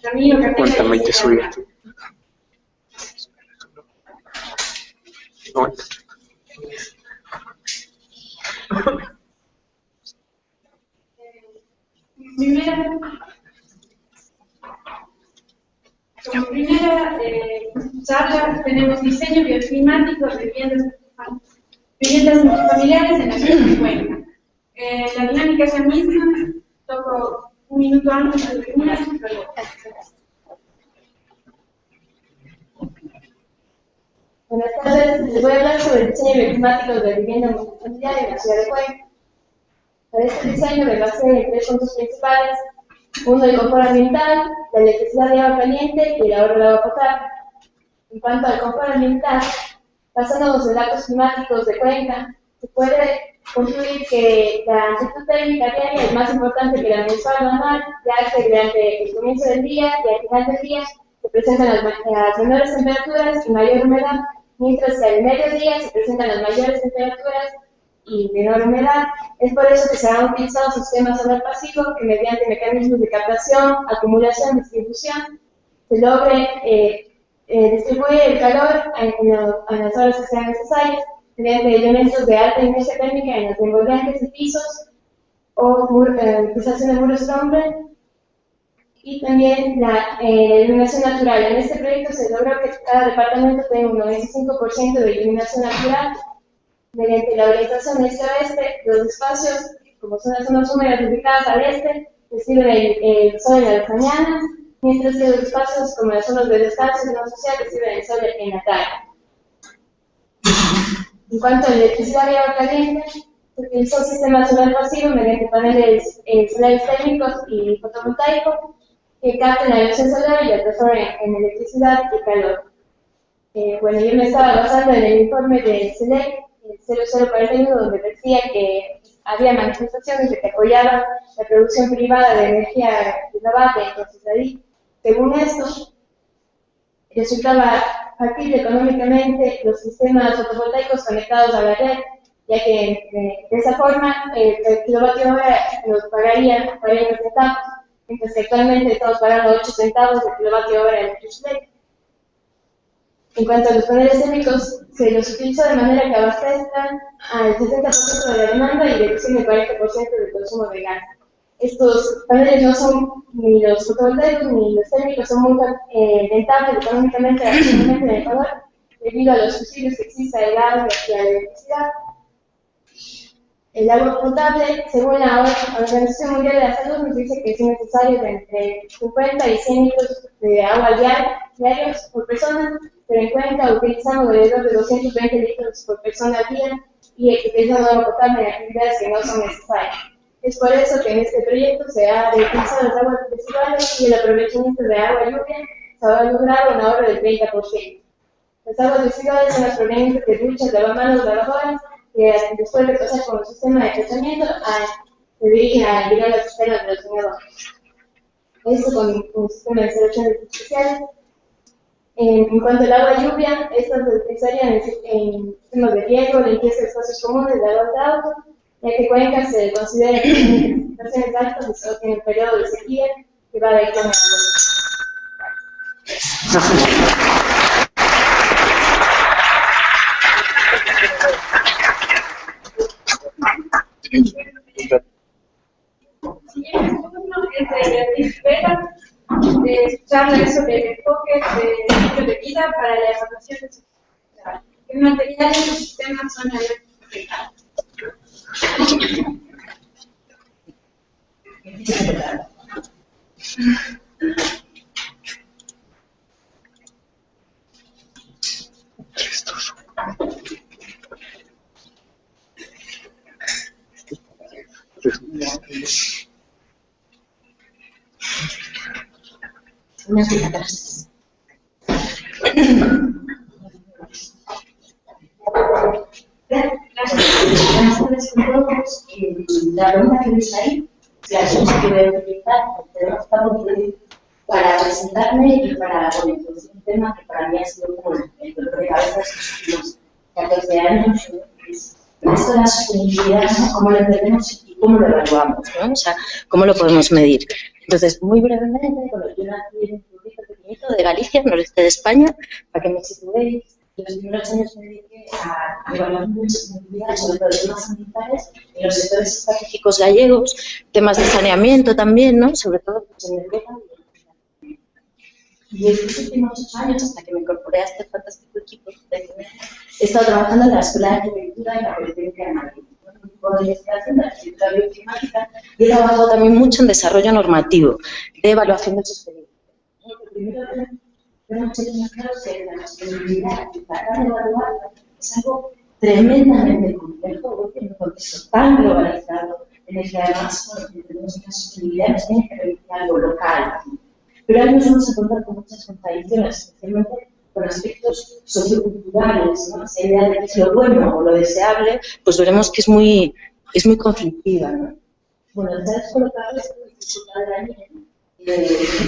Ramiro Capella. Cuéntame de su vida. No. Como primera charla tenemos diseño bioclimático de viviendas multifamiliares en la ciudad de Cuenca. La dinámica es la misma, toco un minuto antes de terminar. Buenas tardes, les voy a hablar sobre el diseño bioclimático de vivienda multifamiliar en la ciudad de Cuenca. Para este diseño me basé en 3 puntos principales: uno, el confort ambiental, la electricidad de agua caliente y el ahorro de agua potable. En cuanto al confort ambiental, basándonos en datos climáticos de Cuenca, se puede concluir que la amplitud térmica diaria es más importante que la mensual o anual, ya que durante el comienzo del día y al final del día se presentan las menores temperaturas y mayor humedad, mientras que al mediodía se presentan las mayores temperaturas y menor humedad. Es por eso que se han utilizado sistemas solar pasivo que mediante mecanismos de captación, acumulación y distribución se logre distribuir el calor en las horas que sean necesarias mediante elementos de alta inercia térmica en los envolventes y pisos o utilización de muros Cromwell, y también la iluminación natural. En este proyecto se logró que cada departamento tenga un 95% de iluminación natural. Mediante la orientación este-oeste, los espacios, como son las zonas húmedas ubicadas al este, reciben el sol en las mañanas, mientras que los espacios como las zonas de descanso y no social reciben el sol en la tarde. En cuanto a la electricidad y agua caliente, se utilizó un sistema solar pasivo mediante paneles solares térmicos y fotovoltaicos que capten la erosión solar y la transformen en electricidad y calor. Bueno, yo me estaba basando en el informe del SELEC, el 0041, donde decía que había manifestaciones de que apoyaban la producción privada de energía renovable. Entonces ahí, según esto, resultaba factible económicamente los sistemas fotovoltaicos conectados a la red, ya que de esa forma el kilovatio hora nos pagaría 40 centavos, mientras que actualmente estamos pagando 8 centavos de kilovatio hora en electricidad. En cuanto a los paneles térmicos, se los utiliza de manera que abastezcan al 60% de la demanda y reducen el 40% del consumo de gas. Estos paneles no son, ni los fotovoltaicos ni los térmicos, son muy rentables económicamente actualmente en Ecuador, debido a los subsidios que existen al gas y a la electricidad. El agua potable, según la Organización Mundial de la Salud, nos dice que es necesario de entre 50 y 100 litros de agua diarios por persona, pero en Cuenca utilizamos alrededor de 220 litros por persona al día y utilizamos agua potable en actividades que no son necesarias. Es por eso que en este proyecto se ha reutilizado las aguas residuales y el aprovechamiento de agua y lluvia se ha logrado un ahorro del 30%. Las aguas residuales son las provenientes de duchas, lavamanos, lavadoras, que después de pasar por un sistema de tratamiento se dirigen a llegar a las cisternas de los inodores. Esto con un sistema de selecciones especiales. En cuanto al agua y lluvia, estas se utilizarían en sistemas de riego, limpieza de espacios comunes, de agua de auto, ya que Cuenca se considera que tiene precipitaciones altas y solo tiene un periodo de sequía que va de ahí con el Siguiente turno es de Beatriz Vera, de charla sobre enfoques de ciclo de vida para la evaluación de sociedad. ¿Qué materiales y sistemas son alertas? Unas gracias. Buenas tardes con todos. La pregunta que veis ahí, la excusa que voy a utilizar, para presentarme y para introducir un tema que para mí ha sido como el dolor de cabeza de estos últimos 14 años. Esto de la sostenibilidad, ¿no? ¿Cómo lo entendemos y cómo lo evaluamos, ¿no? O sea, ¿cómo lo podemos medir? Entonces, muy brevemente, bueno, yo nací en un pueblito pequeñito de Galicia, noreste de España, para que me situéis. Los primeros años me dediqué a evaluar muchas actividades, sobre todo temas ambientales, en los sectores estratégicos gallegos, temas de saneamiento también, ¿no? Sobre todo pues, en el Vega. Y estos últimos 8 años, hasta que me incorporé a este fantástico equipo, he estado trabajando en la Escuela de Arquitectura y la Politécnica de Madrid, un grupo de investigación de arquitectura bioclimática, y he trabajado también mucho en desarrollo normativo, de evaluación de sostenibilidad. Primero, tenemos que tener claro que la sostenibilidad y tratar de evaluarla es algo tremendamente complejo, en un contexto tan globalizado, en el que además, bueno, tenemos que la sostenibilidad nos tiene que realizar algo local. Pero ahí nos vamos a encontrar con muchas contradicciones, especialmente con aspectos socioculturales, ¿no? Esa idea de que es lo bueno o lo deseable, pues veremos que es muy conflictiva, ¿no? Bueno, ya has colocado esto de disfrutar de la niña,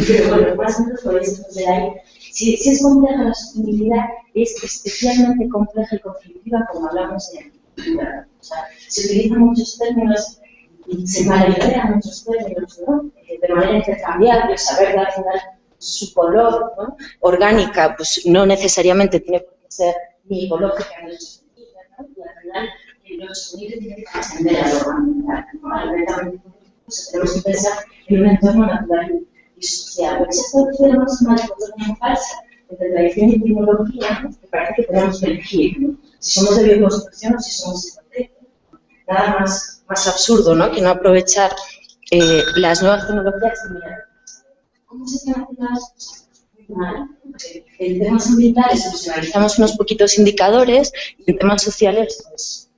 pero bueno, más o menos por eso de ahí. Si es compleja la sostenibilidad, es especialmente compleja y conflictiva como hablamos en arquitectura. O sea, se utilizan muchos términos y se manejan muchos términos, ¿no? De manera intercambiable, saber dar al final su color, ¿no? Orgánica, pues no necesariamente tiene por qué ser ni ecológica ni sostenible, ¿no? Y al final lo sostenible tiene que trascender a lo ambiental, ¿no? Pues tenemos que pensar en un entorno natural y social. Porque si esto tenemos una dicotomía falsa entre tradición y tecnología, ¿no? Que parece que tenemos que elegir, ¿no? Si somos de bioconstrucción o si somos de nada más absurdo, ¿no? Que no aprovechar las nuevas tecnologías. ¿Cómo se están haciendo las cosas? Muy mal. En temas ambientales, pues analizamos unos poquitos indicadores y en temas sociales, pues,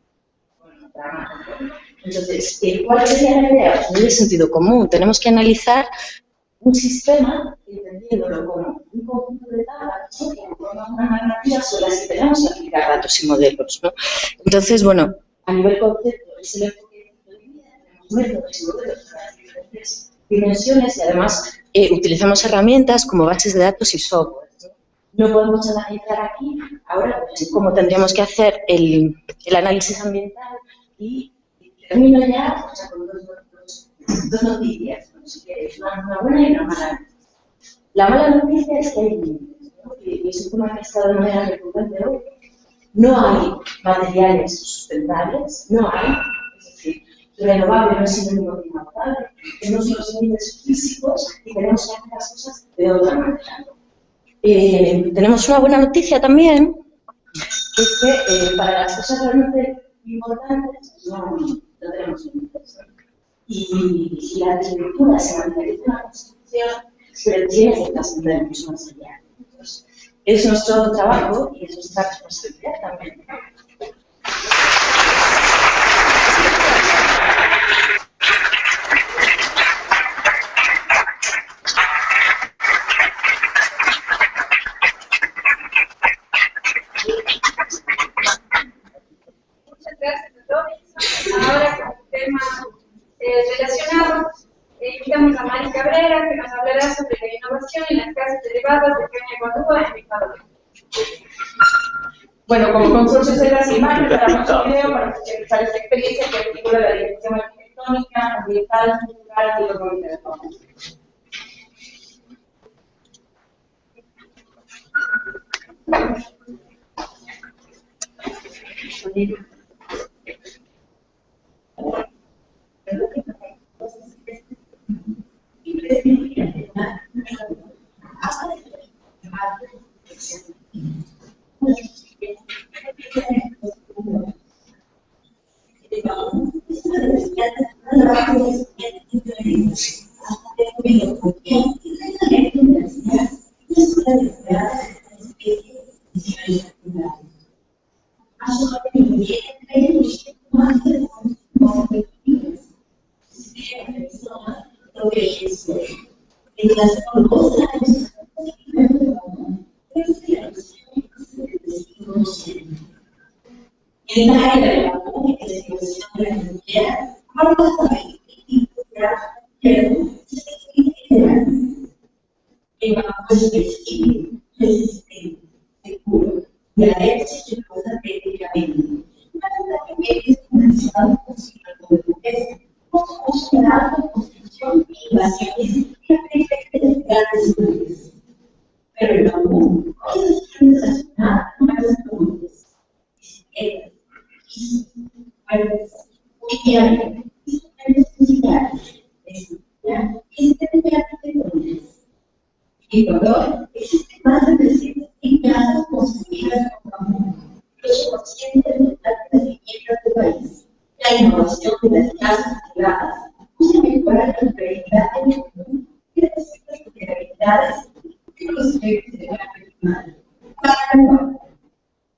bueno, dramático. Entonces, ¿cuál sería la idea? Pues muy de sentido común. Tenemos que analizar un sistema, entendiéndolo como un conjunto de tablas, ¿no? Que forman una narrativa sobre las que tenemos que aplicar datos y modelos, ¿no? Entonces, bueno, a nivel concepto, es el enfoque de vida, tenemos métodos y modelos para las diferentes dimensiones y además utilizamos herramientas como bases de datos y software. No podemos analizar aquí ahora pues, cómo tendríamos que hacer el análisis ambiental y termino ya o sea, con dos noticias, ¿no? Si queréis, una buena y una mala. La mala noticia es que hay límites, ¿no? Y es un tema que está de manera recurrente hoy. No hay materiales sustentables, no hay, es decir, renovable no es sinónimo de inagotable, tenemos los límites físicos y tenemos que hacer las cosas de otra manera. Tenemos una buena noticia también, que es que para las cosas realmente importantes no tenemos límites. Y la arquitectura se materializa en la construcción, pero tiene que trascender mucho más allá. Entonces, es nuestro trabajo y es nuestra responsabilidad también. Muchas gracias a todos. Ahora con el tema relacionado, invitamos a Mari Cabrera, que nos hablará sobre la innovación en las casas derivadas de caña guandúa en Ecuador. Bueno, como consorcio Celdas y Mar, preparamos un video para socializar esta experiencia que articula la dirección arquitectónica, ambiental, cultural y económica de Ecuador. grandes nubes, pero el común, cosas grandes más comunes, bicicletas, pisos, puertas, unidades, instrumentos musicales, comunes. En Ecuador existen más de 300 casas construidas con bambú, 8% del total de las viviendas del país. La innovación de las casas privadas busca mejorar la viabilidad del común y las vulnerabilidades de los efectos del cambio climático. Para Ecuador,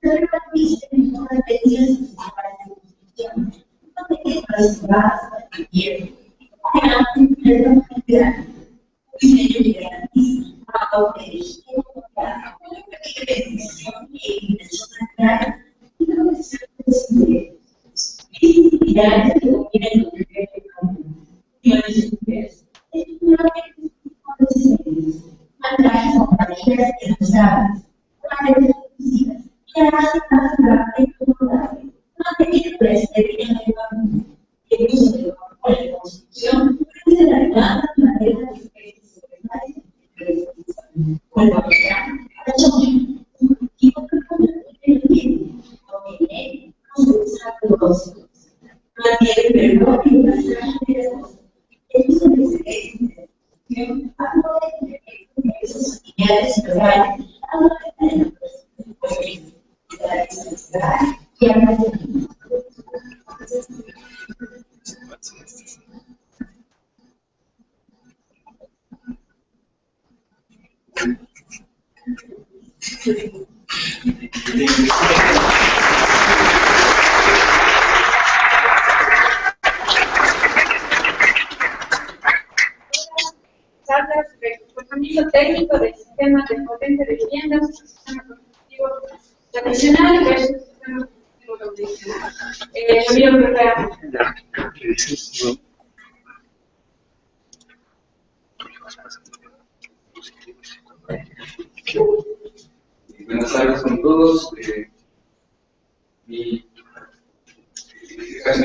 la viste mejor medidas municipales de construcción, no medidas privadas para el invierno, y un plan federal, un diseño que garantiza ahorro de energía nuclear, una política de decisión y eliminación nuclear y la protección de los ingresos. Visibilidades que dominan el efecto común. Uniones mujeres. Efectivamente, los diseños. Mantrajes con parejas ilustradas. Paredes exclusivas. Y además más grande y controlable. Manteniendo la esterilidad del común. El uso de la construcción puede ser arreglada de manera diferente sobre el cuando ha hecho un cultivo que tiene, donde no se usa los mantiene el valor y las características. El uso de ese hablo de esos familiares locales, hablo de la y habla de Charlas sobre el comportamiento técnico del sistema de potente de viviendas, el sistema constructivo tradicional versus el sistema constructivo convencional. Buenas tardes con todos. Mi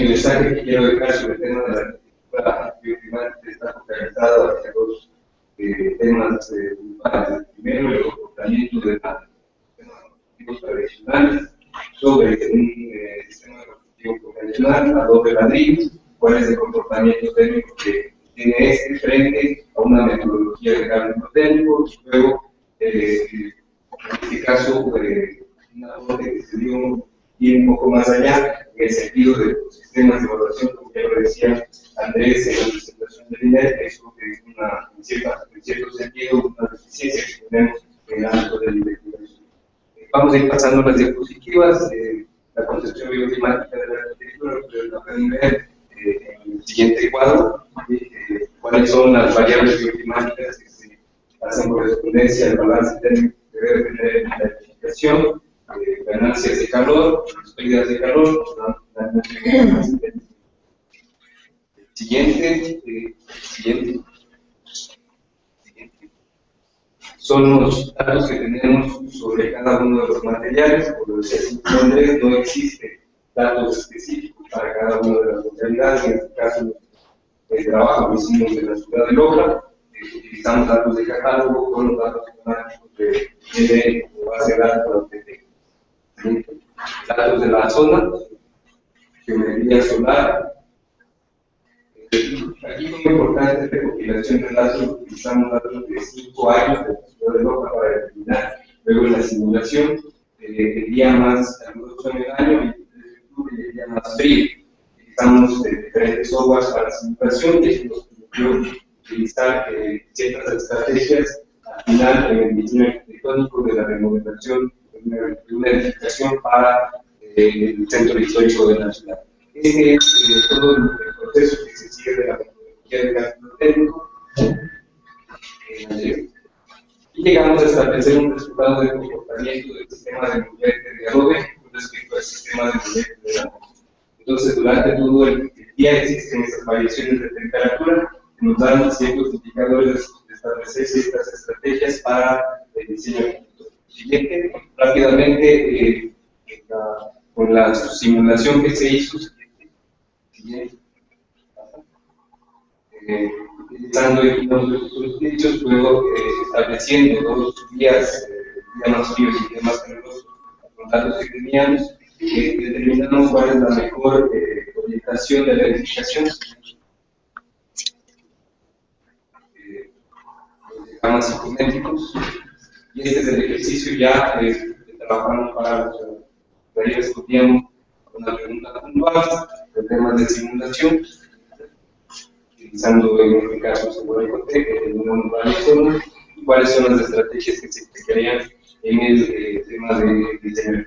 mensaje que quiero dejar sobre el tema de la arquitectura bioclimática está focalizado hacia dos temas principales. Primero, el comportamiento de los sistemas constructivos tradicionales sobre un sistema constructivo convencional a doble ladrillo. ¿Cuál es el comportamiento técnico que tiene este frente a una metodología de cálculo técnico? Luego, en este caso, una aporte que se dio ir un poco más allá en el sentido de los sistemas de evaluación, como ya lo decía Andrés en la presentación del INER, eso es en cierto sentido una deficiencia que tenemos en el ámbito de la investigación. Vamos a ir pasando las diapositivas, la concepción bioclimática de la arquitectura, lo pueden ver en el siguiente cuadro, cuáles son las variables bioclimáticas que se hacen correspondencia al balance térmico que debe tener en la edificación, ganancias de calor, pérdidas de calor, siguiente. Son los datos que tenemos sobre cada uno de los materiales. Por lo decía, no existe datos específicos para cada una de las modalidades. En este caso, el trabajo que hicimos en la ciudad de Loja, utilizamos datos de catálogo con los datos climáticos de base de datos de datos de la zona, geometría solar. Aquí es muy importante la recopilación de datos, utilizamos datos de 5 años de la ciudad de Loja para determinar, luego en la simulación, el día más caluroso en el año, 23 de octubre, y el día más frío. Utilizamos diferentes softwares para la simulación y eso nos permitió utilizar ciertas estrategias al final en el diseño arquitectónico de la remodelación de una edificación para el centro histórico de la ciudad. Este es todo el proceso que se sigue de la metodología de cálculo técnico. Y llegamos a establecer un resultado de comportamiento del sistema de mollete de adobe con respecto al sistema de mollete de la. Entonces, durante todo el día existen estas variaciones de temperatura que nos dan ciertos indicadores de establecer ciertas estrategias para el diseño arquitectónico. Siguiente, rápidamente, con la simulación que se hizo, utilizando equipos de futuros hechos, luego estableciendo dos días más fríos y días más calurosos con datos que teníamos, determinamos cuál es la mejor orientación de la edificación. Los diagramas psicométricos, y este es el ejercicio ya que trabajamos para los de ahí respondíamos una pregunta puntual, problemas de simulación, utilizando en este caso seguro el número urbano y cuáles son las estrategias que se aplicarían en el tema de diseño.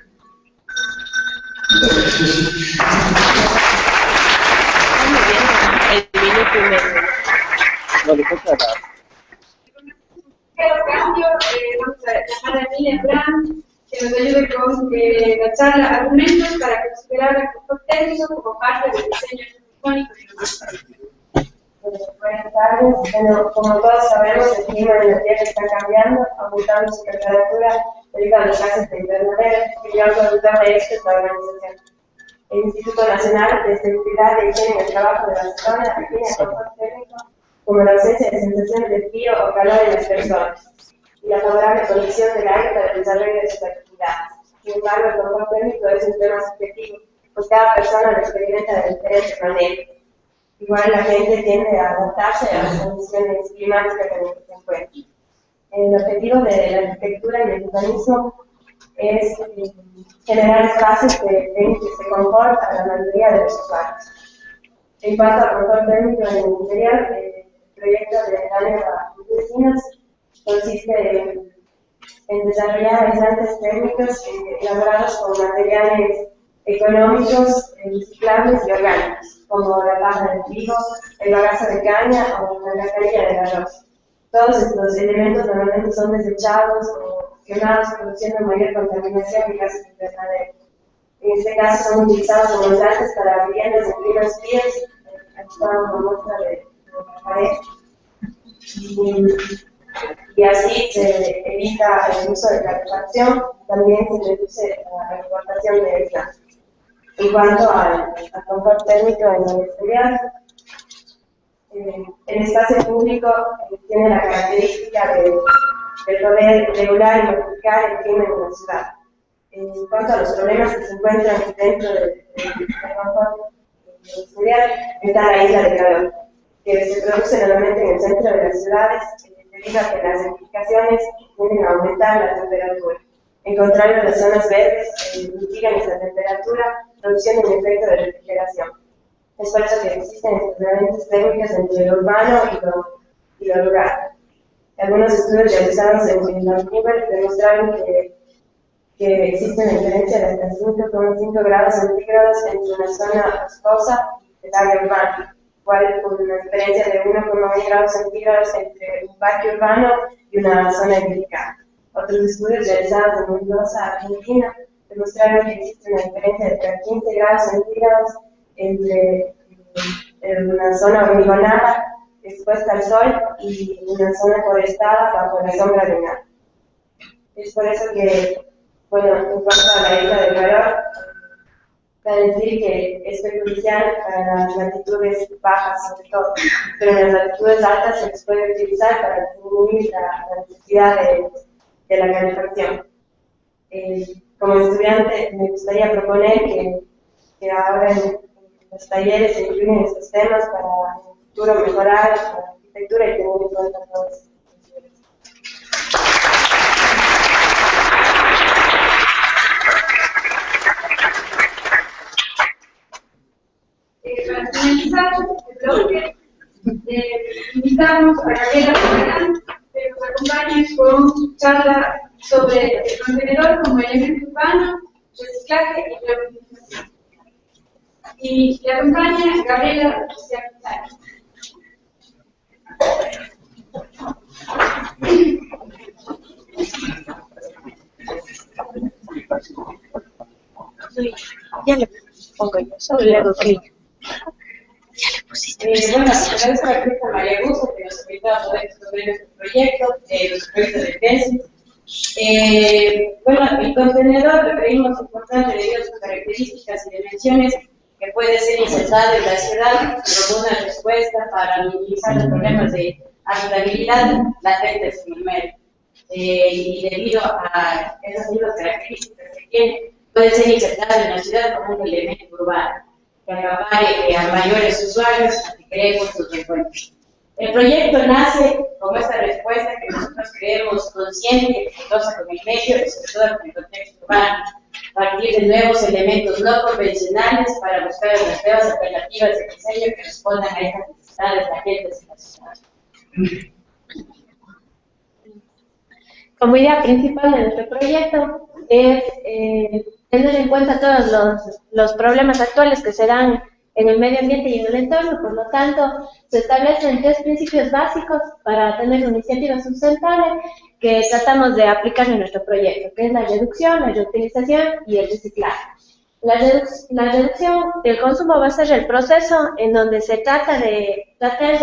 Cambio, vamos a llamar a Emilia Brand, que nos ayude con la charla argumentos para considerar el confort técnico como parte del diseño arquitectónico y urbanístico. Buenas tardes. Bueno, como todos sabemos, el clima de la Tierra está cambiando, aumentando su temperatura debido a los gases de invernadero, y el resultado de esto es la organización. El Instituto Nacional de Seguridad de Higiene y el Trabajo de Barcelona define el confort térmico como la ausencia de sensaciones de frío o calor en las personas y la favorable condición del aire para el desarrollo de sus actividades. Sin embargo, el confort térmico es un tema subjetivo, pues cada persona lo experimenta de diferente manera. Igual la gente tiende a adaptarse a las condiciones climáticas en las que se encuentra. El objetivo de la arquitectura y el urbanismo es generar espacios de confort a la mayoría de los usuarios. En cuanto al confort térmico en el interior, el proyecto de Daniela Vecinos consiste en desarrollar aislantes térmicos elaborados con materiales económicos, reciclables y orgánicos, como la paja de trigo, el bagazo de caña o la cascarilla del arroz. Todos estos elementos normalmente son desechados o quemados, produciendo mayor contaminación y gases invernadero. En este caso son utilizados como aislantes para viviendas en climas fríos. Aquí está una muestra de la pared. Y así se evita el uso de calefacción, también se reduce la exportación de aislantes. En cuanto al confort térmico en el exterior, el espacio público tiene la característica de poder regular y modificar el clima en una ciudad. En cuanto a los problemas que se encuentran dentro del confort exterior, está la isla de calor, que se produce normalmente en el centro de las ciudades debido a que las edificaciones tienden a aumentar la temperatura. En contrario, las zonas verdes mitigan esa temperatura, produciendo un efecto de refrigeración. Es por eso que existen estas diferentes técnicas entre lo urbano y lo rural. Algunos estudios realizados en Vancouver demostraron que existe una diferencia de hasta 5,5 grados centígrados entre una zona boscosa y el área urbana, igual con una diferencia de 1,1 grados centígrados entre un parque urbano y una zona edificada. Otros estudios realizados en Mendoza, Argentina, demostraron que existe una diferencia de hasta 15 grados centígrados entre una zona hormigonada expuesta al sol y una zona forestada bajo la sombra de un árbol. Es por eso que, bueno, en cuanto a la isla del calor, cabe decir que es perjudicial para las latitudes bajas sobre todo, pero en las latitudes altas se les puede utilizar para disminuir la necesidad de la calefacción. Como estudiante me gustaría proponer que ahora en los talleres se incluyen estos temas para en el futuro mejorar la arquitectura y tener en cuenta todo esto. Para finalizar el bloque, invitamos a Gabriela Barragán que nos acompañe con su charla sobre el contenedor como elemento urbano, reciclaje y reutilización. Y le acompaña Gabriela Barragán. Ya le pongo yo, solo le hago clic. Ya le pusiste. Bueno, agradezco a la arquitecta María Gusto que nos invitó a poder exponer este proyecto, los proyectos de tesis. Bueno, el contenedor lo creímos importante debido a sus características y dimensiones que puede ser insertado en la ciudad como una respuesta para minimizar los problemas de habitabilidad latentes en el medio. Y debido a esas mismas características que tiene, puede ser insertado en la ciudad como un elemento urbano que acapare a mayores usuarios a que creemos sus encuentros. El proyecto nace como esta respuesta que nosotros creemos consciente y exitosa con el medio y sobre todo con el contexto urbano, a partir de nuevos elementos no convencionales para buscar las nuevas alternativas de diseño que respondan a estas necesidades latentes de la ciudad. Como idea principal de nuestro proyecto es tener en cuenta todos los problemas actuales que se dan en el medio ambiente y en el entorno. Por lo tanto, se establecen 3 principios básicos para tener una iniciativa sustentable que tratamos de aplicar en nuestro proyecto, que es la reducción, la reutilización y el reciclaje. La reducción del consumo va a ser el proceso en donde se trata de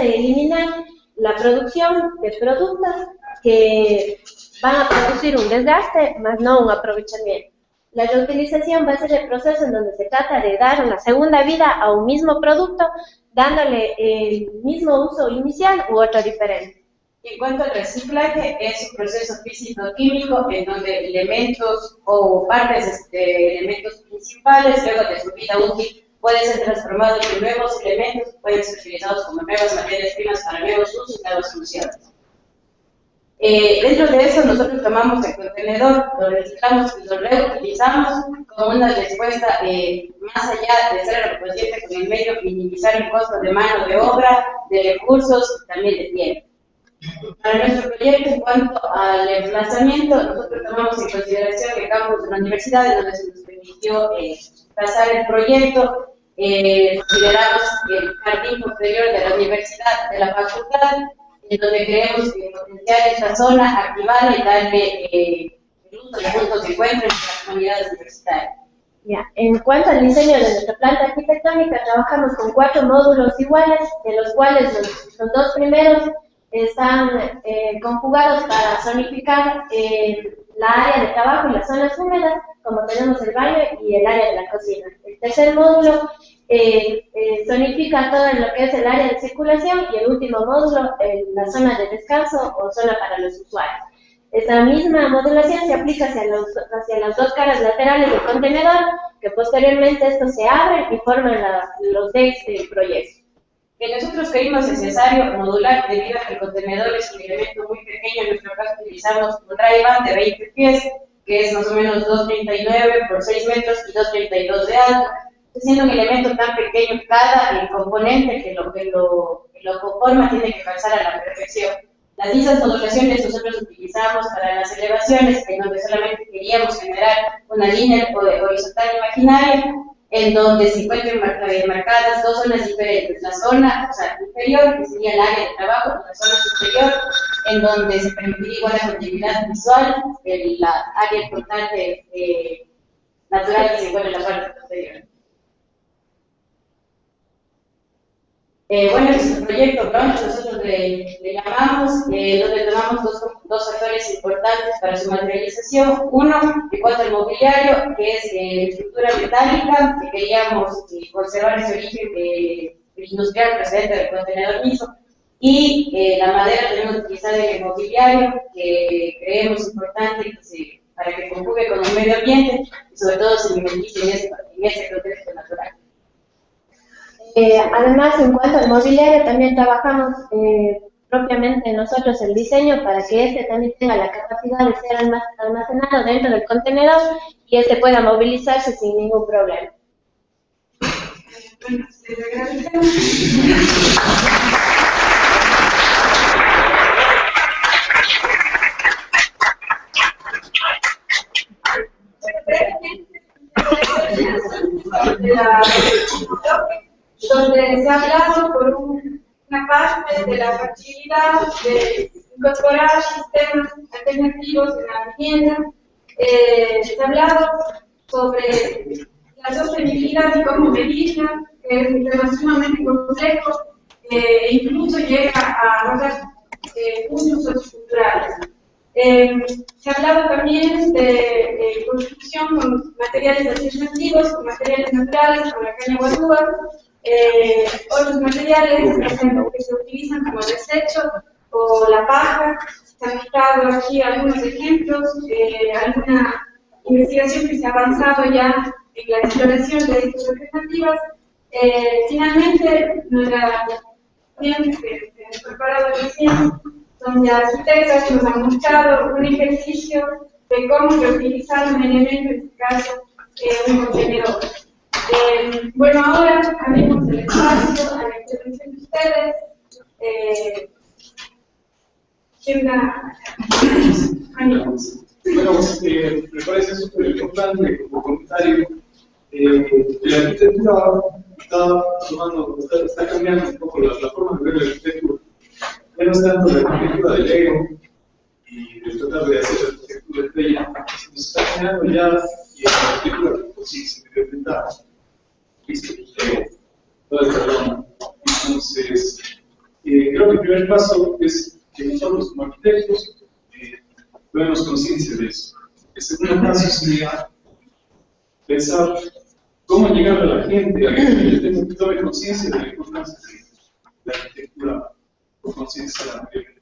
eliminar la producción de productos que van a producir un desgaste, más no un aprovechamiento. La reutilización va a ser el proceso en donde se trata de dar una segunda vida a un mismo producto, dándole el mismo uso inicial u otro diferente. En cuanto al reciclaje, es un proceso físico-químico en donde elementos o partes de elementos principales, luego de su vida útil, pueden ser transformados en nuevos elementos, pueden ser utilizados como nuevas materias primas para nuevos usos y nuevas soluciones. Dentro de eso, nosotros tomamos el contenedor, lo reciclamos y lo reutilizamos como una respuesta más allá de ser consciente con el medio, minimizar el costo de mano de obra, de recursos, también de tiempo. Para nuestro proyecto, en cuanto al emplazamiento, nosotros tomamos en consideración el campus de la universidad, en donde se nos permitió trazar el proyecto. Consideramos el jardín posterior de la universidad, de la facultad, en donde queremos potenciar esta zona, activarla y darle el uso de puntos de encuentro en las comunidades universitarias. En cuanto al diseño de nuestra planta arquitectónica, trabajamos con 4 módulos iguales, de los cuales los 2 primeros están conjugados para zonificar la área de trabajo y las zonas húmedas, como tenemos el baño y el área de la cocina. El tercer módulo zonifica todo lo que es el área de circulación y el último módulo, la zona de descanso o zona para los usuarios. Esta misma modulación se aplica hacia las 2 caras laterales del contenedor, que posteriormente estos se abren y forman los decks del proyecto. Que nosotros creímos necesario modular debido a que el contenedor es un elemento muy pequeño. En nuestro caso utilizamos un dryban de 20 pies, que es más o menos 2,39 por 6 metros y 2,32 de alto. Siendo un elemento tan pequeño, cada componente que lo conforma tiene que calzar a la perfección. Las mismas modulaciones nosotros utilizamos para las elevaciones, en donde solamente queríamos generar una línea horizontal imaginaria, en donde se encuentran marcadas 2 zonas diferentes. La zona inferior, que sería el área de trabajo, y la zona superior, en donde se permitiría igual la continuidad visual, la área portante natural que se encuentra en la parte posterior. Bueno, este proyecto Bronx nosotros le llamamos, donde tomamos dos factores importantes para su materialización. Uno, en cuanto al mobiliario, que es estructura metálica, que queríamos conservar ese origen industrial procedente del contenedor mismo. Y la madera tenemos utilizada en el mobiliario, que creemos importante para que conjugue con el medio ambiente y sobre todo se beneficie en este contexto natural. Además, en cuanto al mobiliario, también trabajamos propiamente nosotros el diseño para que este también tenga la capacidad de ser almacenado dentro del contenedor y este pueda movilizarse sin ningún problema. Bueno, les agradecemos. Donde se ha hablado por una parte de la facilidad de incorporar sistemas alternativos en la vivienda. Se ha hablado sobre la sostenibilidad y cómo medirla, que es un tema sumamente complejo e incluso llega a otros usos culturales. Se ha hablado también de construcción con materiales alternativos, con materiales naturales, con la caña guatúa, otros materiales que se utilizan como desecho o la paja. Se han mostrado aquí algunos ejemplos, alguna investigación que se ha avanzado ya en la exploración de estas alternativas. Finalmente, nuestra bien que se ha preparado recién, donde arquitectas nos han mostrado un ejercicio de cómo reutilizar un elemento, en este caso, un contenedor. Bueno, ahora abrimos el espacio a la intervención de ustedes. ¿Quién da? Bueno, me parece súper importante como comentario. La arquitectura está cambiando un poco la forma de ver la arquitectura. Ya no es tanto la arquitectura del ego y de tratar de hacer la arquitectura estrella, sino se está generando ya la arquitectura sí, medioambiental. ¿Viste? Toda esta rama. Entonces, creo que el primer paso es que nosotros como arquitectos tomemos conciencia de eso. El segundo paso sería pensar cómo llegar a la gente, a que tome conciencia de la importancia de la arquitectura, con conciencia de la arquitectura.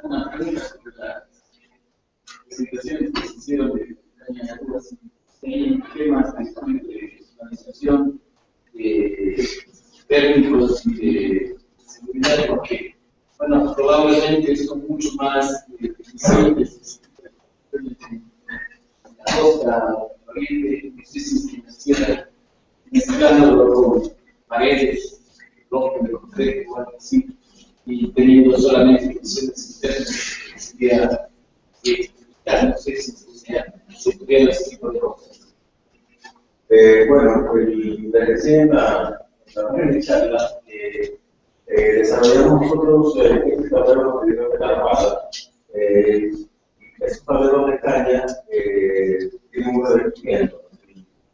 Una pregunta sobre las presentaciones que se hicieron de cañas en temas de organización, técnicos y de seguridad, porque, bueno, probablemente son mucho más visibles en la costa oriente, no sé si en la sierra, mezclándolo con paredes, bloques de concreto o algo así, y teniendo solamente funciones internas, que sería, no sé si se pudiera ese tipo de cosas. Bueno, recién la primera charla desarrollamos nosotros este tablero de la Armada. Este tablero de caña tiene un revestimiento.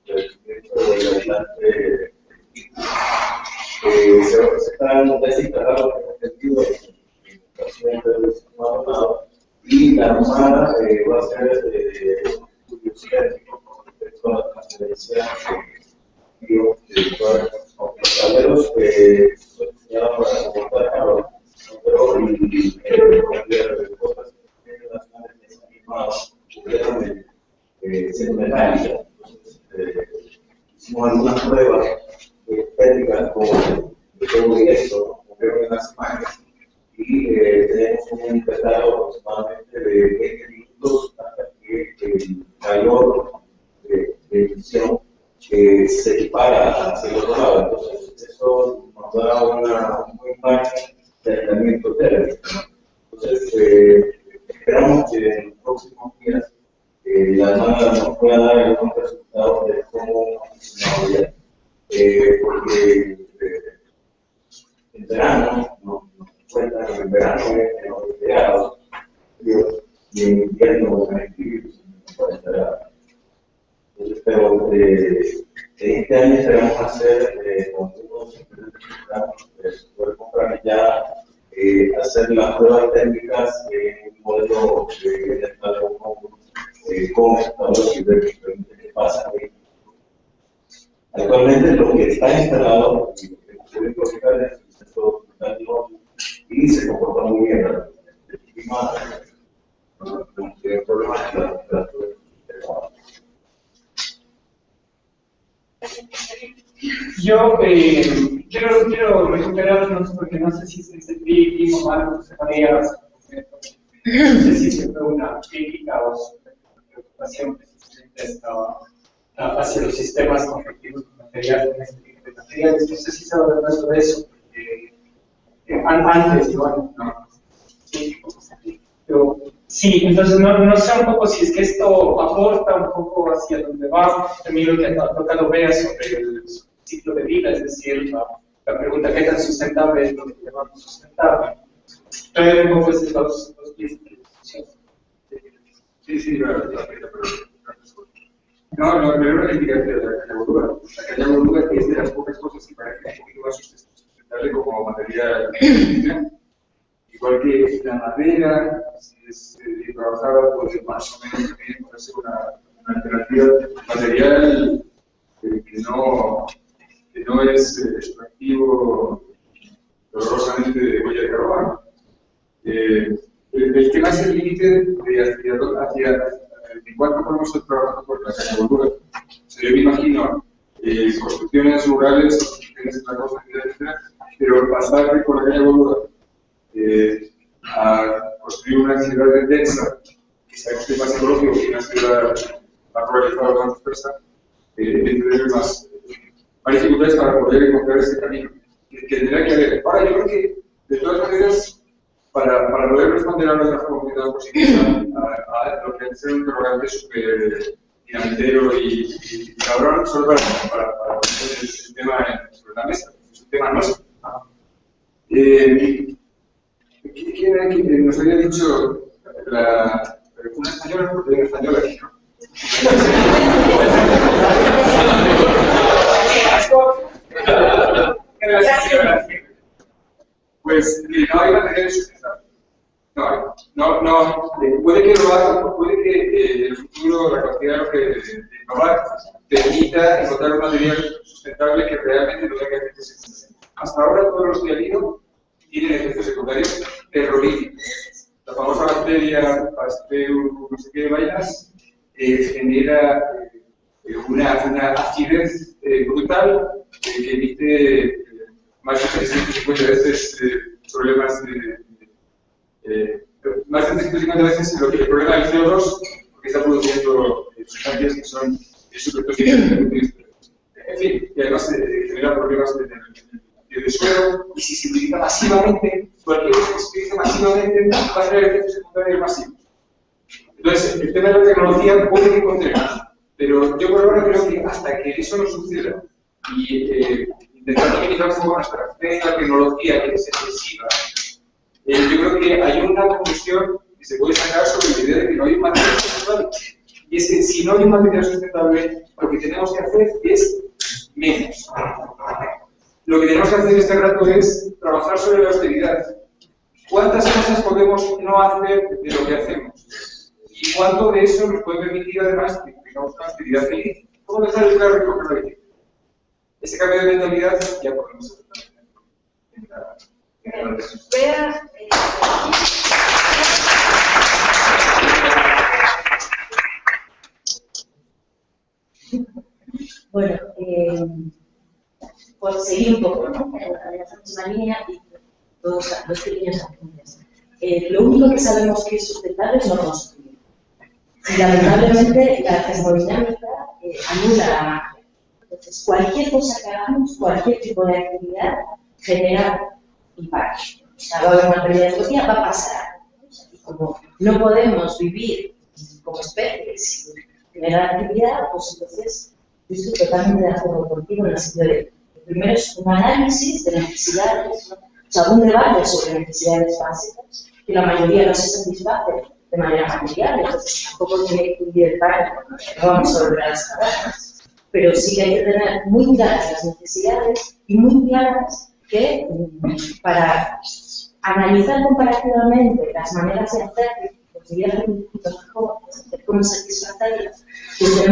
El revestimiento del aislante se están desinstalados en el sentido del sistema armado, y la Armada va a ser curiosidad respecto a la transferencia de los tableros son diseñados para soportar calor, pero y cosas nacionales desanimadas completamente siendo mecánicas. Hicimos algunas pruebas técnicas como de todo esto, como veo en las imágenes, y tenemos un intervalo aproximadamente de 20 minutos hasta que el calor de emisión se equipara hacia el otro lado. Entonces, eso nos da un buen margen de aislamiento térmico. Entonces, esperamos que en los próximos días la Armada nos pueda dar algunos resultados de cómo ha funcionado ya. Porque en verano, nos cuentan que en verano es en los grados, y en invierno en el 40 grados. Entonces, pero este año esperamos hacer con unos poder comprar ya, hacer las pruebas técnicas en un modelo de estado con estados y ver qué pasa. Actualmente lo que está instalado en el público local es el centro hospitalario y se comporta muy bien. El clima no tiene problemas de la temperatura. Yo quiero recuperarnos porque no sé si vimos algo que se podía hacer. No sé si se fue una crítica o una preocupación precisamente hacia los sistemas conflictivos con materiales, con este tipo de materiales. No sé si se habla algo de eso, porque antes, bueno, no. Sí, pero sí, entonces no sé un poco si es que esto aporta un poco hacia donde va. También lo que ha tocado ver sobre el ciclo de vida, es decir, la pregunta qué tan sustentable es lo que llamamos sustentable. Traer un poco esos dos pies de discusión. Sí, No, no era una crítica de la caña boluda. La caña boluda es de las pocas cosas que parecen un poquito más sustentable como material industrial. Igual que la madera, si es bien trabajada, puede más o menos también puede ser una alternativa material que no es extractivo dolorosamente de huella de carbono. El tema es el límite hacia en cuanto podemos estar trabajando por la caña boluda. Yo me imagino construcciones rurales, construcciones de la costa, etcétera, pero pasar por la caña boluda a construir una ciudad densa, que sabemos que es más ecológico que una ciudad más ruralizada o más dispersa, tener más dificultades para poder encontrar ese camino. Que tendrá que haber. Ahora, yo creo que, de todas maneras, para poder responder a nuestra comunidad positiva a lo que es un interrogante súper dinamitero y cabrón, solo para poner el tema sobre la mesa. Es un tema nuestro. ¿Quién era que nos había dicho una española? Porque hay una española aquí, ¿no? Pues no hay materiales sustentables. No, puede que lo haga, puede que en el futuro la capacidad de innovar permita encontrar un material sustentable que realmente no tenga efectos secundarios. Hasta ahora todos los que ha habido tienen efectos secundarios terroríficos. La famosa bacteria Pasteu, no sé qué vainas, genera una acidez brutal que emite más de 350 veces problemas más de 350 veces lo que el problema del CO2, porque está produciendo sustancias que son supertóxicas. En fin, y además genera problemas de suelo, y si se utiliza masivamente, cualquier cosa que se utilice masivamente va a tener efectos secundarios masivos. Entonces, el tema de la tecnología puede que encontremos, pero yo por ahora creo que hasta que eso no suceda y intentando minimizar un poco nuestra fe en la tecnología que es excesiva, yo creo que hay una conclusión que se puede sacar sobre la idea de que no hay un material sustentable. Y es que si no hay un material sustentable, lo que tenemos que hacer es menos. Lo que tenemos que hacer este rato es trabajar sobre la austeridad. ¿Cuántas cosas podemos no hacer de lo que hacemos? ¿Y cuánto de eso nos puede permitir además que tengamos una austeridad feliz? ¿Cómo dejar de claro recoger la bicicleta? Ese cambio de mentalidad ya podemos hacer en la Bueno, por seguir un poco, ¿no? En la misma línea y dos pequeños apuntes. Lo único que sabemos que es sustentable es no construir. Y lamentablemente la termodinámica anula la magia. Entonces, cualquier cosa que hagamos, cualquier tipo de actividad, genera impacto. O sea, va a haber una pérdida de energía, va a pasar. Y como no podemos vivir como especies sin generar actividad, pues entonces yo estoy totalmente de acuerdo contigo en el sentido de, primero es un análisis de necesidades, ¿no? O sea, un debate sobre necesidades básicas, que la mayoría no se satisface de manera material, entonces tampoco tiene que cubrir el páramo, no vamos a volver a las cavernas, pero sí que hay que tener muy claras las necesidades y muy claras que para analizar comparativamente las maneras de hacer, conseguir hacer un poquito mejor, cómo satisfacerlas, pues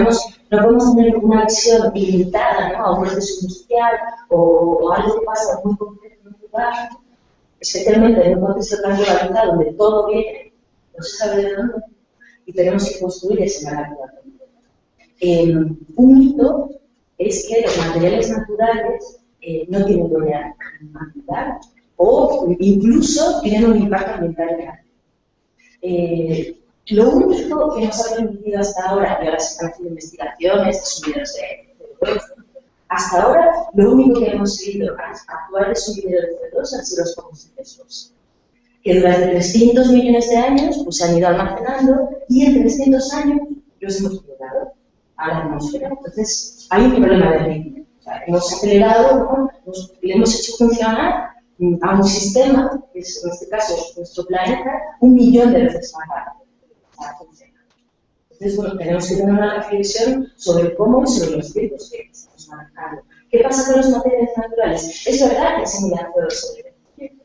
no podemos tener una visión ilimitada, ¿no? A un proceso industrial o algo que pasa muy concreto en un lugar, especialmente en un contexto tan globalizado donde todo viene, no se sabe de dónde, y tenemos que construir ese narrativa. Un mito es que los materiales naturales no tienen huella ambiental o incluso tienen un impacto ambiental grande. Lo único que nos ha permitido hasta ahora, y ahora se están haciendo investigaciones, subidas de hasta ahora lo único que hemos conseguido actuar de subidas de CO2 han sido los combustibles fósiles, que durante 300 millones de años pues, se han ido almacenando y en 300 años los hemos liberado a la atmósfera. Entonces, hay un problema de ritmo. O sea, hemos acelerado, ¿no? Le hemos hecho funcionar a un sistema, que es en este caso nuestro planeta, 1 millón de veces más rápido para funcionar. Entonces, bueno, tenemos que tener una reflexión sobre cómo y sobre los tiempos que estamos manejando. ¿Qué pasa con los materiales naturales? Es verdad que se mira CO2 sobre el tiempo,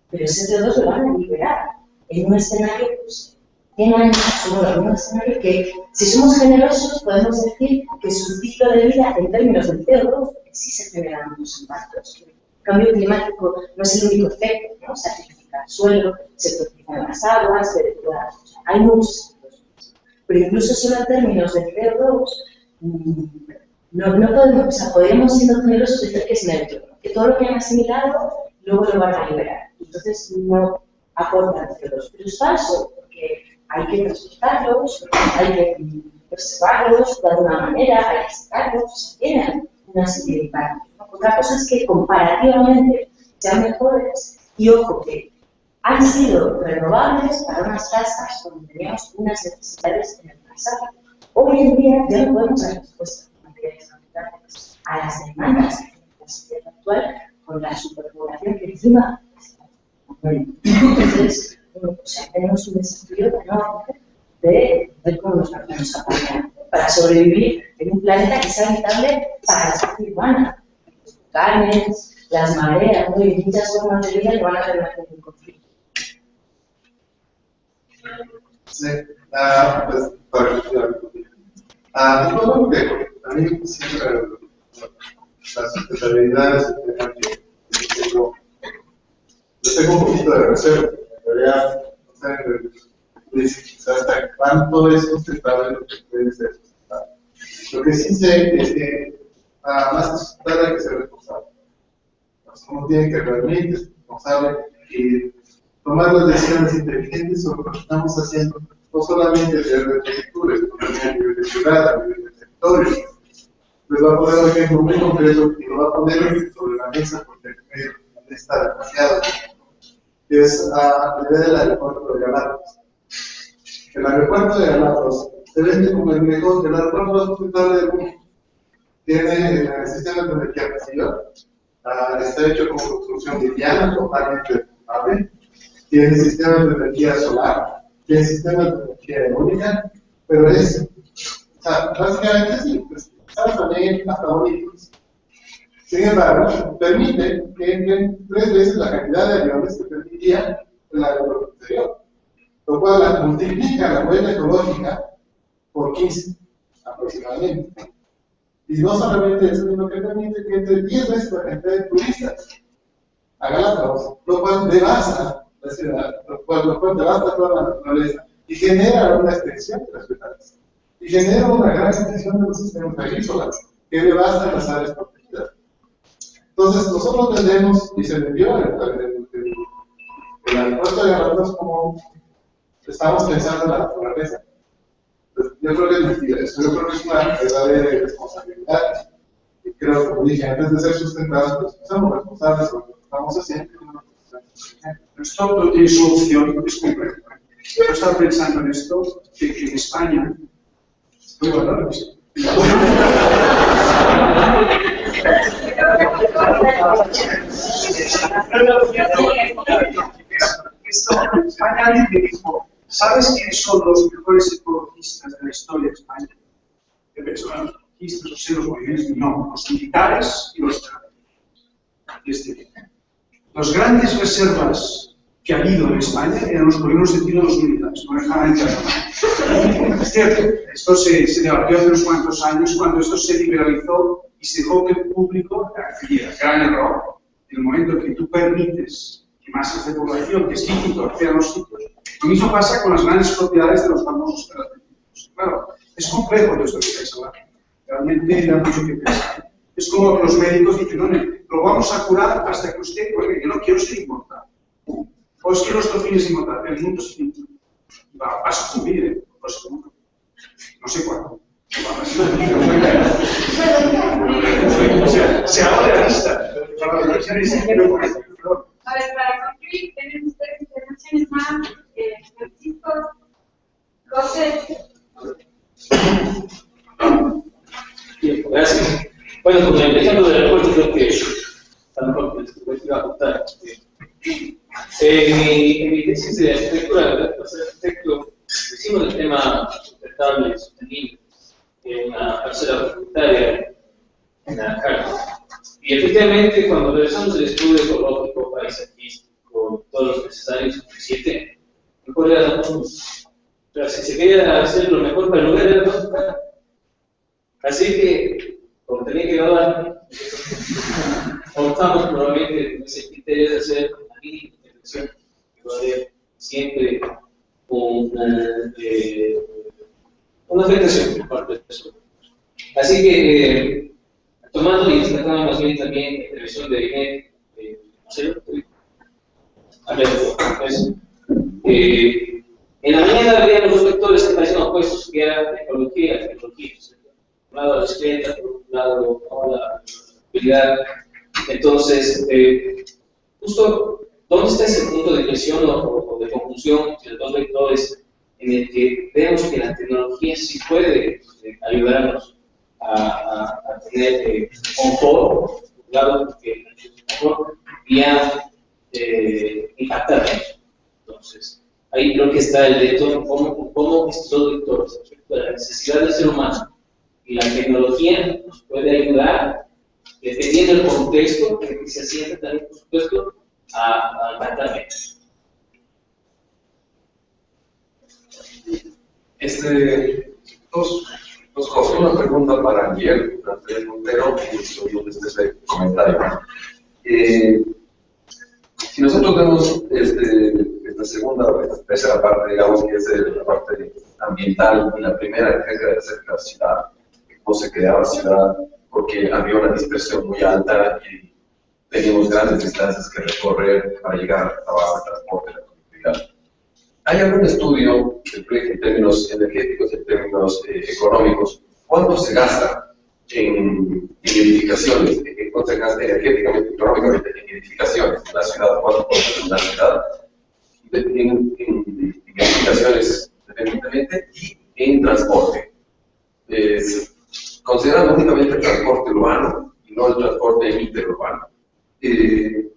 pero ese CO2 lo van a liberar en un escenario, pues, 100 años, en un escenario que, si somos generosos, podemos decir que su ciclo de vida, en términos del CO2, sí se generan muchos impactos. El cambio climático no es el único efecto, ¿no? Se acidifica el suelo, se toxifican las aguas, se depura, o sea, hay muchos efectos. Pero incluso solo en términos del CO2, no podemos, o sea, podríamos, siendo generosos, decir que es neutro, que todo lo que han asimilado luego lo van a liberar. Entonces no aportan CO2. Pero es falso, porque hay que transportarlos, hay que preservarlos de alguna manera, hay que sacarlos, o sea, tienen una serie de impactos. Otra cosa es que comparativamente sean mejores y, ojo, que han sido renovables para unas tasas donde teníamos unas necesidades en el pasado. Hoy en día ya no podemos dar respuesta a las demandas de la sociedad actual con la superpoblación que encima está. Entonces, o sea, tenemos un desafío enorme de ver cómo nos vamos a apoyar para sobrevivir en un planeta que sea habitable para la especie humana. Los volcanes, las mareas, ¿no? Y muchas formas de vida que van a permanecer en conflicto. Sí, pues para supongo que a mí siempre las sustentabilidades yo tengo un poquito de reserva. En realidad, no sé hasta cuánto es sustentable lo que puede ser sustentable. Lo que sí sé es que más que sustentable hay que ser responsable. Uno tiene que realmente ser responsable y tomar las decisiones inteligentes sobre lo que estamos haciendo, no solamente a nivel de arquitectura, sino también a nivel de ciudad, a nivel de territorio. Les voy a poner un ejemplo muy concreto y lo voy a poner sobre la mesa porque está demasiado. Es la idea del aeropuerto de Galápagos. El aeropuerto de Galápagos se vende como el mejor, el aeropuerto más sustentable del mundo. Tiene sistemas de energía pasiva, está hecho con construcción liviana, totalmente renovable. Tiene sistemas de energía solar, tiene sistemas de energía eólica, pero es, o sea, básicamente sí, pues, están también hasta bonitos. Sin embargo, permite que entren 3 veces la cantidad de aviones que permitía el aeropuerto exterior, lo cual multiplica la huella ecológica por 15 aproximadamente. Y no solamente eso, sino que permite que entre 10 veces la cantidad de turistas a Galápagos, lo cual devasta la ciudad, lo cual devasta toda la naturaleza y genera una extensión de las ciudades. Y genera una gran extensión de los sistemas agrícolas que devastan las áreas protegidas. Entonces, nosotros vendemos, y se vendió el aeropuerto de Galápagos como estamos pensando en la naturaleza. Yo creo que es mentira, eso yo creo que es una verdadera responsabilidad. Y creo, como dije, antes de ser sustentados, pues somos responsables de lo que estamos haciendo. Esto no tiene solución, es complejo. Yo estaba pensando en esto, que en España, voy a hablar de eso. En España alguien me dijo, ¿sabes quiénes son los mejores ecologistas de la historia de España? ¿Qué personas? Los ecologistas, o sea, los movimientos, no, los militares y los terroristas. Las grandes reservas que ha habido en España eran los gobiernos de tiro de los militares, no dejaban entrar. Es cierto, esto se debatió hace unos cuantos años cuando esto se liberalizó y se dejó que el público accediera. Gran error. En el momento en que tú permites que masas de población, que es lícito, accedan a los sitios. Lo mismo pasa con las grandes propiedades de los famosos terratenientes. Claro, es complejo todo esto que estáis hablando. Realmente da mucho que pensar. Es como que los médicos dicen, no, lo vamos a curar hasta que usted, oiga, yo no quiero ser inmortal. O es que nuestro fin es inmortal, el mundo es finito. Va a sucumbir, no sé cuándo. Se haga realista. A ver, para concluir, tenemos 3 intervenciones más. Francisco, José. Bien, gracias. Bueno, pues empezando del aeropuerto, creo que a lo mejor les iba a contar. En mi tesis de arquitectura, de arquitecto, hicimos el tema sustentable y sostenible en una parcela propietaria en la carta. Y efectivamente, cuando realizamos el estudio ecológico, paisajístico, todos los necesarios, suficiente, mejor era pero si se quería hacer lo mejor para el lugar, era más caro. Así que, como tenía que grabar, optamos probablemente en ese criterio de hacer una mínima intervención, que va a haber siempre una afectación por parte de eso. Así que, tomando y destacando más bien también la intervención de INEC, en la mañana había los dos vectores que parecían opuestos, que eran ecología y tecnología. Por un lado la bicicleta, por un lado la movilidad. Entonces, justo, ¿dónde está ese punto de inflexión o de conclusión entre los dos vectores en el que vemos que la tecnología sí puede ayudarnos a tener confort, claro, que confort, y a impactar menos? Entonces, ahí creo que está el reto, cómo estos dos vectores, la necesidad del ser humano y la tecnología nos puede ayudar, dependiendo del contexto, que se asienta también, por supuesto, a impactar menos. Dos cosas. Una pregunta para Miguel Montero y este comentario. Si nosotros vemos esta tercera parte, digamos, que es la parte ambiental, y la primera que es de hacer la ciudad, cómo se creaba la ciudad, porque había una dispersión muy alta y teníamos grandes distancias que recorrer para llegar al trabajo, al transporte, a la conectividad. ¿Hay algún estudio en términos energéticos, en términos económicos, cuánto se gasta en edificaciones, cuánto se gasta energéticamente, económicamente en edificaciones en la ciudad, cuánto cuesta en la ciudad, en edificaciones independientemente y en transporte? Considerando únicamente el transporte urbano y no el transporte interurbano.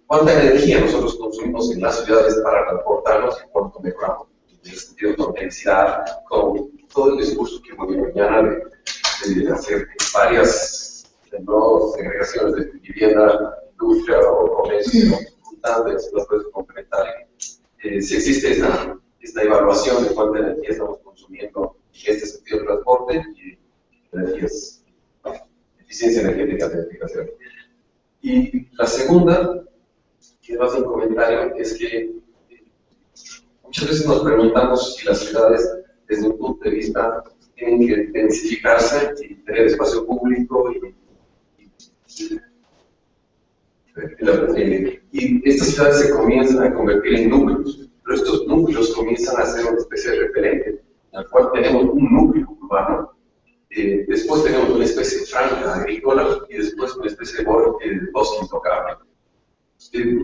¿Cuánta energía nosotros consumimos en las ciudades para transportarnos y cuánto mejoramos? En el sentido con densidad, con todo el discurso que voy mañana de hacer varias segregaciones de vivienda, industria o comercio, juntantes, las puedes complementar. Si existe esta evaluación de cuánta energía estamos consumiendo en este sentido de transporte y energías, eficiencia energética de edificación. Y la segunda, que es más un comentario, es que muchas veces nos preguntamos si las ciudades, desde un punto de vista, tienen que densificarse y tener espacio público y estas ciudades se comienzan a convertir en núcleos, pero estos núcleos comienzan a ser una especie de repelente, en el cual tenemos un núcleo urbano, después tenemos una especie de franja agrícola y después una especie de bosque intocable.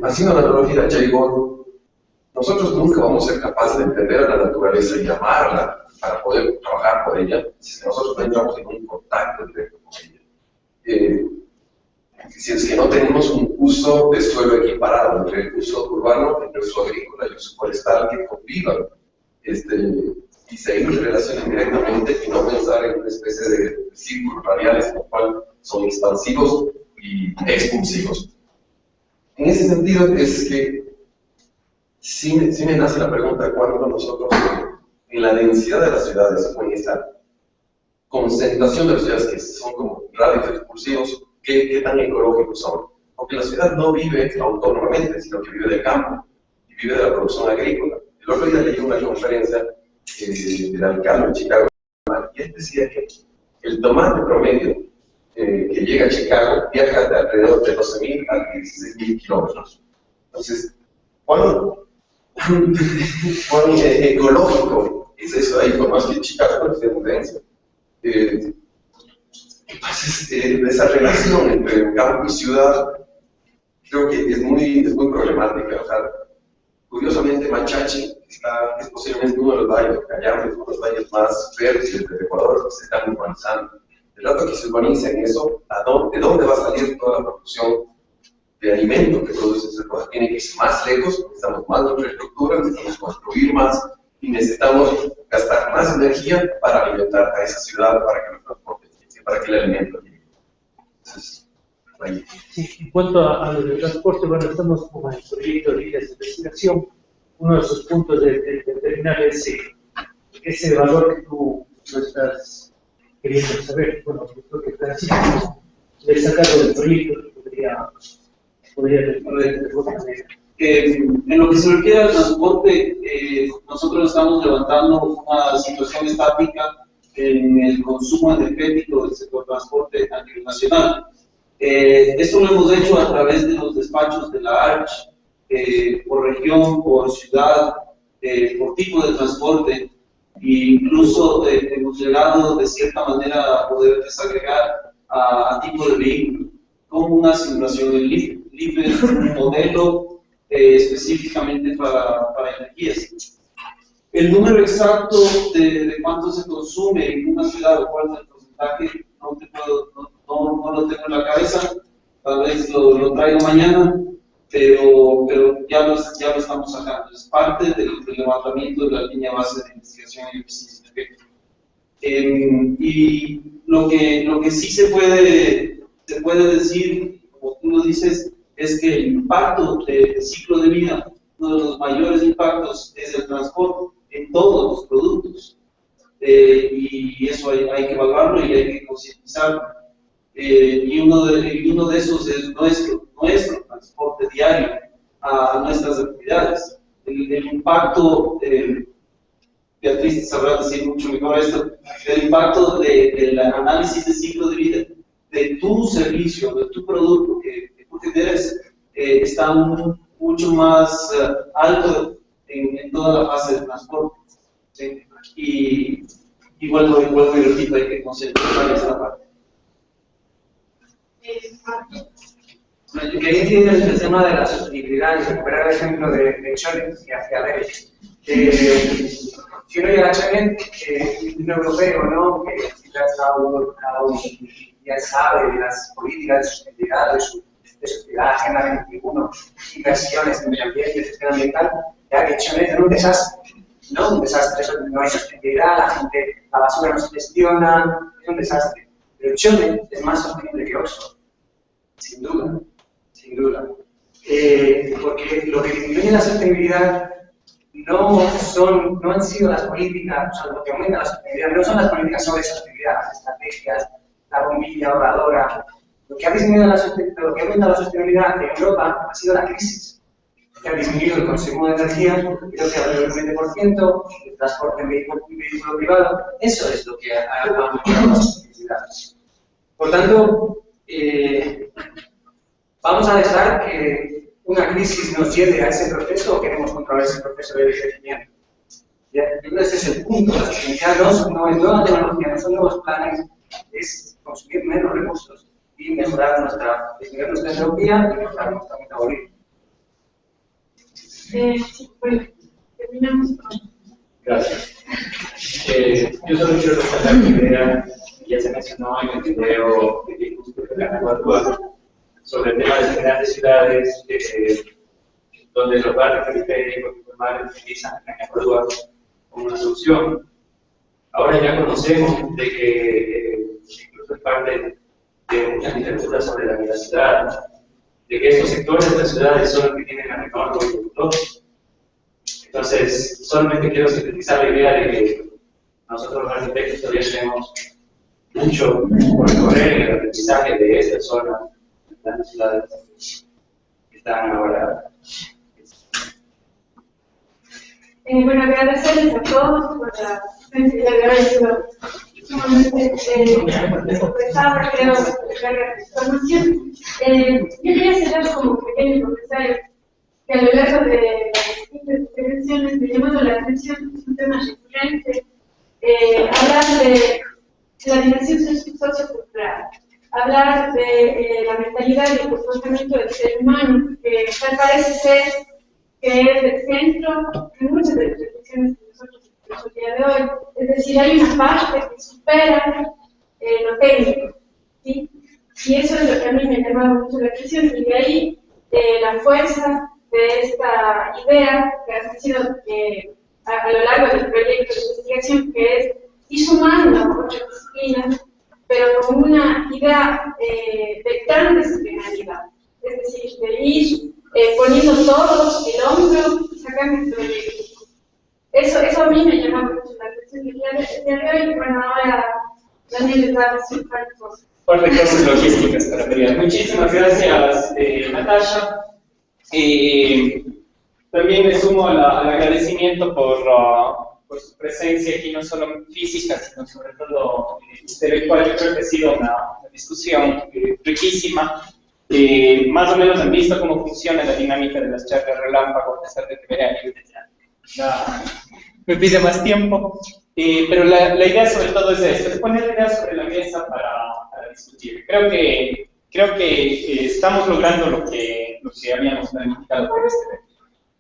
Haciendo la analogía, ya digo, nosotros nunca vamos a ser capaces de entender a la naturaleza y amarla para poder trabajar por ella si nosotros no entramos en un contacto directo con ella. Si es que no tenemos un uso de suelo equiparado entre el uso urbano, entre el uso agrícola y el uso forestal que convivan y se relacionen directamente y no pensar en una especie de círculos radiales, en los cuales son expansivos y expulsivos. En ese sentido es que sí me nace la pregunta cuando nosotros en la densidad de las ciudades o en esa concentración de las ciudades que son como radios expulsivos, ¿qué tan ecológicos son? Porque la ciudad no vive autónomamente, sino que vive del campo y vive de la producción agrícola. El otro día leí una conferencia del alcalde de Chicago y él decía que el tomate promedio que llega a Chicago viaja de alrededor de 12.000 a 16.000 kilómetros. Entonces, ¿cuán ecológico es eso ahí? Por más que Chicago es de mudanza. Entonces, esa relación entre campo y ciudad creo que es muy problemática. O sea, curiosamente, Machachi es posiblemente uno de los valles de Callao, es uno de los valles más verdes del Ecuador que se están urbanizando. El rato que se urbaniza en eso, ¿de dónde va a salir toda la producción de alimento que produce ese Ecuador? Tiene que irse más lejos, necesitamos más infraestructura, necesitamos construir más y necesitamos gastar más energía para alimentar a esa ciudad, para que nos transporte, para que el alimento llegue. Entonces, ahí. Sí, en cuanto a lo del transporte, bueno, estamos como en el proyecto de líneas de investigación. Uno de sus puntos de determinar ese valor que tú estás queriendo saber. Bueno, yo creo que Francisco debe sacarlo del proyecto que podría responder de otra manera. En lo que se refiere al transporte, nosotros estamos levantando una situación estática en el consumo energético del sector transporte a nivel nacional. Esto lo hemos hecho a través de los despachos de la ARCH, por región, por ciudad, por tipo de transporte, e incluso hemos llegado de cierta manera a poder desagregar a tipo de vehículo, como una simulación del LIF es un modelo específicamente para energías. El número exacto de cuánto se consume en una ciudad o cuál es el porcentaje no lo tengo en la cabeza, tal vez lo traigo mañana, pero ya lo estamos sacando. Es parte del levantamiento de la línea base de investigación y eficiencia energética. Y lo que sí se puede decir, como tú lo dices, es que el impacto del ciclo de vida, uno de los mayores impactos es el transporte en todos los productos. Y eso hay que evaluarlo y hay que concientizarlo. Y uno de esos es nuestro transporte diario a nuestras actividades. El impacto, Beatriz sabrá decir mucho mejor esto, el impacto del análisis de ciclo de vida de tu servicio, de tu producto que tú generes, está mucho más alto en toda la fase de transporte. ¿Sí? Y vuelvo y repito, hay que concentrar en esa parte. Yo quería decir el tema de la sostenibilidad y recuperar el ejemplo de Chole y hacia Derek. Si uno llega a Chole, un europeo, ¿no? Que ya sabe de las políticas de sostenibilidad, de su Agenda 21, inversiones en medio ambiente, gestión ambiental, ya que Chole es un desastre. ¿No? Un desastre, no hay sostenibilidad, la basura no se gestiona, es un desastre. Pero Chole es más sostenible que Oxford, sin duda, sin duda. Porque lo que disminuye la sostenibilidad no han sido las políticas, o sea, lo que aumenta la sostenibilidad, no son las políticas sobre sostenibilidad, las estrategias, la bombilla ahorradora. Lo que ha disminuido lo que aumenta la sostenibilidad en Europa ha sido la crisis, que ha disminuido el consumo de energía, creo que alrededor del 20%, el transporte en vehículo privado, eso es lo que ha aumentado la sostenibilidad. Por tanto, vamos a dejar que una crisis nos lleve a ese proceso o queremos controlar ese proceso de crecimiento. Ese es el punto. La sostenibilidad no es nueva tecnología, no son nuevos planes, es consumir menos recursos y mejorar nuestra entropía y mejorar nuestra metabolismo. Sí, bueno, terminamos con... Gracias. Yo solo quiero resaltar la idea que ya se mencionó en el video de discurso de la Cañacuatúa sobre el tema de las grandes ciudades, donde los barrios periféricos y formales utilizan la Cañacuatúa como una solución. Ahora ya conocemos de que incluso es parte de muchas literaturas sobre la vida ciudad, de que estos sectores de las ciudades son los que tienen la menor productor. Entonces, solamente quiero sintetizar la idea de que nosotros los arquitectos todavía tenemos mucho por recorrer en el aprendizaje de esta zona, de las ciudades que están ahora. Bueno, agradecerles a todos por la presencia y agradezco sumamente expresada, creo, la información. Yo quería cerrar como pequeño comentario que a lo largo de las distintas intervenciones me llamó la atención, es un tema recurrente, hablar de la dimensión sociocultural, hablar de la mentalidad y el comportamiento del ser humano, que tal parece ser que es el centro de muchas de las reflexiones que nosotros tenemos el día de hoy. Es decir, hay una parte que supera lo técnico, ¿sí? Y eso es lo que a mí me ha llamado mucho la atención, y de ahí la fuerza de esta idea que ha sido a lo largo del proyecto de investigación, que es ir sumando otras disciplinas, pero con una idea de transdisciplinaridad, es decir, de ir poniendo todos el hombro y sacando el proyecto. Eso a mí me llama mucho la atención el día de hoy, bueno, ahora Daniel les va a decir un par de cosas. Un par de cosas logísticas para María. Muchísimas gracias, Natasha. También me sumo al agradecimiento por su presencia aquí, no solo física, sino sobre todo intelectual. Yo creo que ha sido una discusión riquísima. Más o menos han visto cómo funciona la dinámica de las charlas relámpago, a pesar de que vean ya me pide más tiempo. Pero la idea sobre todo es esto, es poner ideas sobre la mesa para discutir. Creo que estamos logrando lo que habíamos planificado por este evento.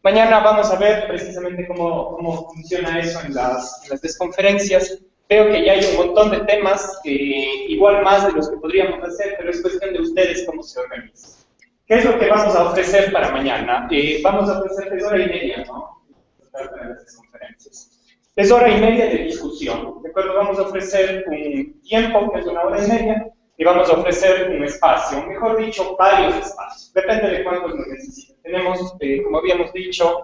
Mañana vamos a ver precisamente cómo funciona eso en las desconferencias. Veo que ya hay un montón de temas, igual más de los que podríamos hacer, pero es cuestión de ustedes cómo se organizan. ¿Qué es lo que vamos a ofrecer para mañana? Vamos a ofrecer 3 horas y media, ¿no? Para las desconferencias. 3 horas y media de discusión. ¿De acuerdo? Vamos a ofrecer un tiempo, que es 1 hora y media, y vamos a ofrecer un espacio, mejor dicho, varios espacios. Depende de cuántos lo necesiten. Tenemos, como habíamos dicho,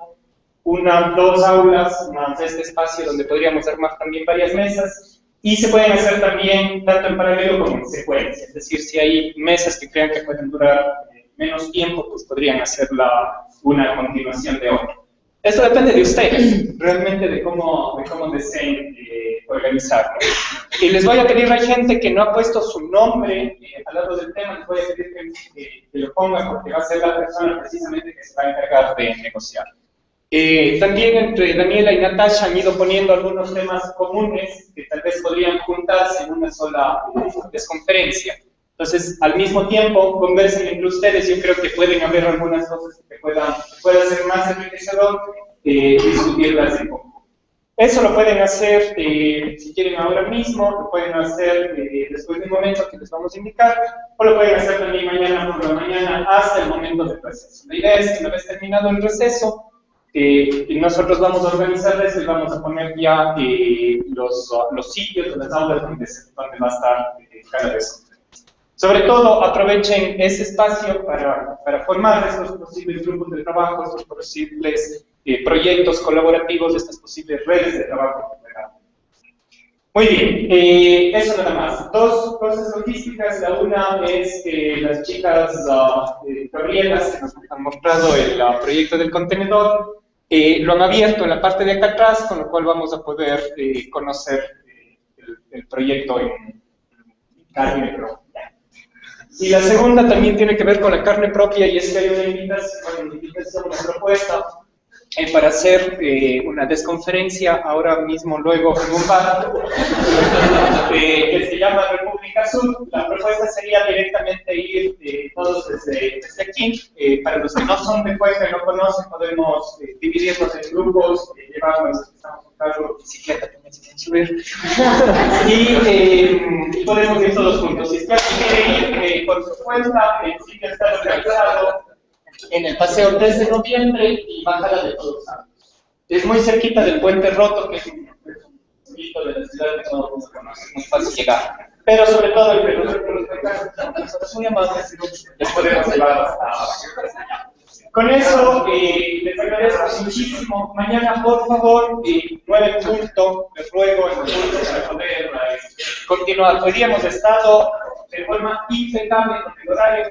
2 aulas más este espacio donde podríamos armar también varias mesas, y se pueden hacer también tanto en paralelo como en secuencia. Es decir, si hay mesas que crean que pueden durar menos tiempo, pues podrían hacerla una a continuación de otra. Eso depende de ustedes, realmente de cómo deseen organizarlo. Y les voy a pedir a gente que no ha puesto su nombre al lado del tema, les voy a pedir que lo pongan, porque va a ser la persona precisamente que se va a encargar de negociar. También entre Daniela y Natasha han ido poniendo algunos temas comunes que tal vez podrían juntarse en una sola desconferencia. Entonces, al mismo tiempo, conversen entre ustedes. Yo creo que pueden haber algunas cosas que pueda ser más enriquecedor discutirlas en conjunto. Eso lo pueden hacer, si quieren, ahora mismo, lo pueden hacer después del momento que les vamos a indicar, o lo pueden hacer también mañana por la mañana hasta el momento del receso. La idea es que una vez terminado el receso, nosotros vamos a organizar eso y vamos a poner ya los sitios de las aulas donde va a estar cada vez. Sobre todo, aprovechen ese espacio para formar estos posibles grupos de trabajo, estos posibles proyectos colaborativos, estas posibles redes de trabajo. Muy bien, eso nada más. 2 cosas logísticas. La una es que las chicas Gabrielas, que nos han mostrado el proyecto del contenedor, lo han abierto en la parte de acá atrás, con lo cual vamos a poder conocer el proyecto en carne propia. Y la segunda también tiene que ver con la carne propia, y es que hay una invitación, una propuesta para hacer una desconferencia ahora mismo, luego en un bar que se llama República Sur. La propuesta sería directamente ir todos desde aquí. Para los que no son de Cuenca y no conocen, podemos dividirnos en grupos, llevarnos, estamos en carro, bicicleta también se pueden subir, y podemos ir todos juntos. Si usted quiere ir por su cuenta, el sitio está localizado en el Paseo 3 de Noviembre y Bajada de Todos Santos. Es muy cerquita del Puente Roto, que es un sitio de la ciudad que todo el mundo conoce, es muy fácil llegar. Pero sobre todo el que nosotros somos muy amables, les podemos llevar hasta. Con eso, les agradezco muchísimo. Mañana, por favor, 9 en punto, les ruego en punto para poder continuar. Hoy día hemos estado de forma impecable con el horario.